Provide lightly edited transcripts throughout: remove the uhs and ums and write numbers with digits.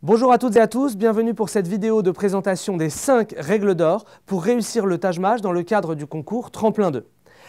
Bonjour à toutes et à tous, bienvenue pour cette vidéo de présentation des 5 règles d'or pour réussir le Taj Mahal dans le cadre du concours Tremplin 2.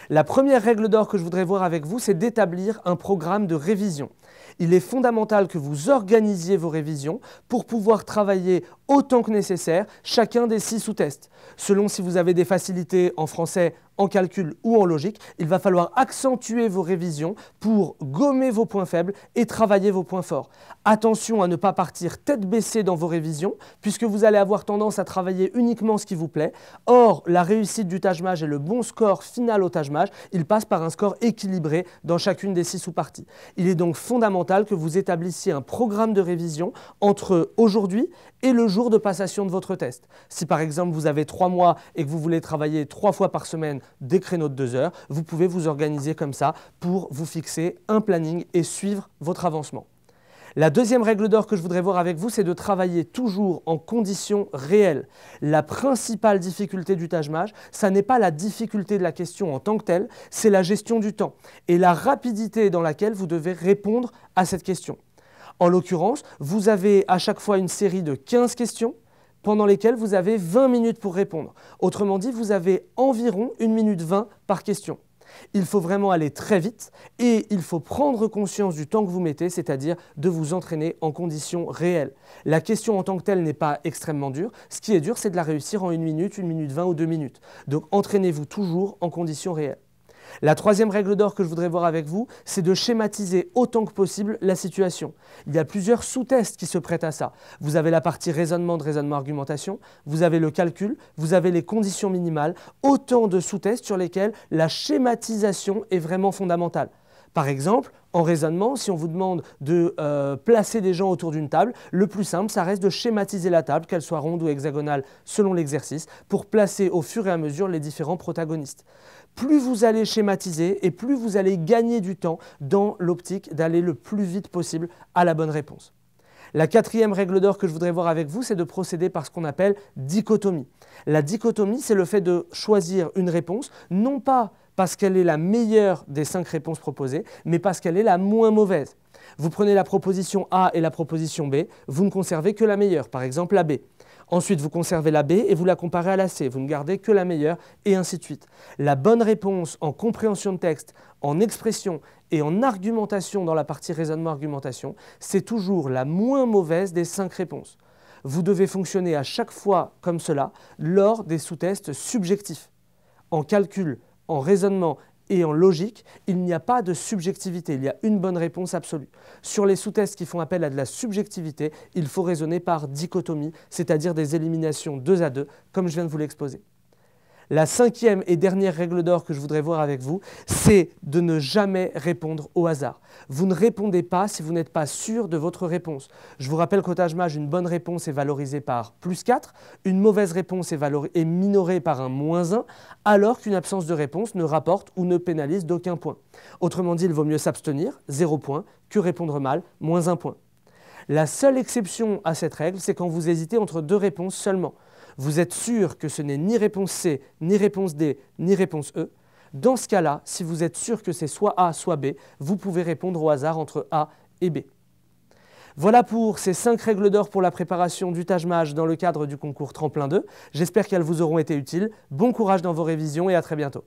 La première règle d'or que je voudrais voir avec vous, c'est d'établir un programme de révision. Il est fondamental que vous organisiez vos révisions pour pouvoir travailler autant que nécessaire chacun des 6 sous-tests. Selon si vous avez des facilités en français, en calcul ou en logique, il va falloir accentuer vos révisions pour gommer vos points faibles et travailler vos points forts. Attention à ne pas partir tête baissée dans vos révisions puisque vous allez avoir tendance à travailler uniquement ce qui vous plaît. Or, la réussite du Taj Mahal et le bon score final au Taj Mahal, il passe par un score équilibré dans chacune des 6 sous-parties. Il est donc fondamental que vous établissiez un programme de révision entre aujourd'hui et le jour de passation de votre test. Si par exemple vous avez 3 mois et que vous voulez travailler 3 fois par semaine des créneaux de 2 heures, vous pouvez vous organiser comme ça pour vous fixer un planning et suivre votre avancement. La deuxième règle d'or que je voudrais voir avec vous, c'est de travailler toujours en conditions réelles. La principale difficulté du Taj Mahal, ça n'est pas la difficulté de la question en tant que telle, c'est la gestion du temps et la rapidité dans laquelle vous devez répondre à cette question. En l'occurrence, vous avez à chaque fois une série de 15 questions pendant lesquelles vous avez 20 minutes pour répondre. Autrement dit, vous avez environ 1 minute 20 par question. Il faut vraiment aller très vite et il faut prendre conscience du temps que vous mettez, c'est-à-dire de vous entraîner en conditions réelles. La question en tant que telle n'est pas extrêmement dure. Ce qui est dur, c'est de la réussir en 1 minute, 1 minute 20 ou 2 minutes. Donc entraînez-vous toujours en conditions réelles. La troisième règle d'or que je voudrais voir avec vous, c'est de schématiser autant que possible la situation. Il y a plusieurs sous-tests qui se prêtent à ça. Vous avez la partie raisonnement de raisonnement-argumentation, vous avez le calcul, vous avez les conditions minimales, autant de sous-tests sur lesquels la schématisation est vraiment fondamentale. Par exemple, en raisonnement, si on vous demande de placer des gens autour d'une table, le plus simple, ça reste de schématiser la table, qu'elle soit ronde ou hexagonale selon l'exercice, pour placer au fur et à mesure les différents protagonistes. Plus vous allez schématiser et plus vous allez gagner du temps dans l'optique d'aller le plus vite possible à la bonne réponse. La quatrième règle d'or que je voudrais voir avec vous, c'est de procéder par ce qu'on appelle dichotomie. La dichotomie, c'est le fait de choisir une réponse, non pas parce qu'elle est la meilleure des 5 réponses proposées, mais parce qu'elle est la moins mauvaise. Vous prenez la proposition A et la proposition B, vous ne conservez que la meilleure, par exemple la B. Ensuite, vous conservez la B et vous la comparez à la C, vous ne gardez que la meilleure et ainsi de suite. La bonne réponse en compréhension de texte, en expression et en argumentation dans la partie raisonnement-argumentation, c'est toujours la moins mauvaise des 5 réponses. Vous devez fonctionner à chaque fois comme cela lors des sous-tests subjectifs. En calcul, en raisonnement et en logique, il n'y a pas de subjectivité, il y a une bonne réponse absolue. Sur les sous-tests qui font appel à de la subjectivité, il faut raisonner par dichotomie, c'est-à-dire des éliminations 2 à 2, comme je viens de vous l'exposer. La 5e et dernière règle d'or que je voudrais voir avec vous, c'est de ne jamais répondre au hasard. Vous ne répondez pas si vous n'êtes pas sûr de votre réponse. Je vous rappelle qu'au Taj Mahal, une bonne réponse est valorisée par +4, une mauvaise réponse est minorée par un -1, alors qu'une absence de réponse ne rapporte ou ne pénalise d'aucun point. Autrement dit, il vaut mieux s'abstenir, 0 point, que répondre mal, -1 point. La seule exception à cette règle, c'est quand vous hésitez entre 2 réponses seulement. Vous êtes sûr que ce n'est ni réponse C, ni réponse D, ni réponse E. Dans ce cas-là, si vous êtes sûr que c'est soit A, soit B, vous pouvez répondre au hasard entre A et B. Voilà pour ces 5 règles d'or pour la préparation du Taj Mahal dans le cadre du concours Tremplin 2. J'espère qu'elles vous auront été utiles. Bon courage dans vos révisions et à très bientôt.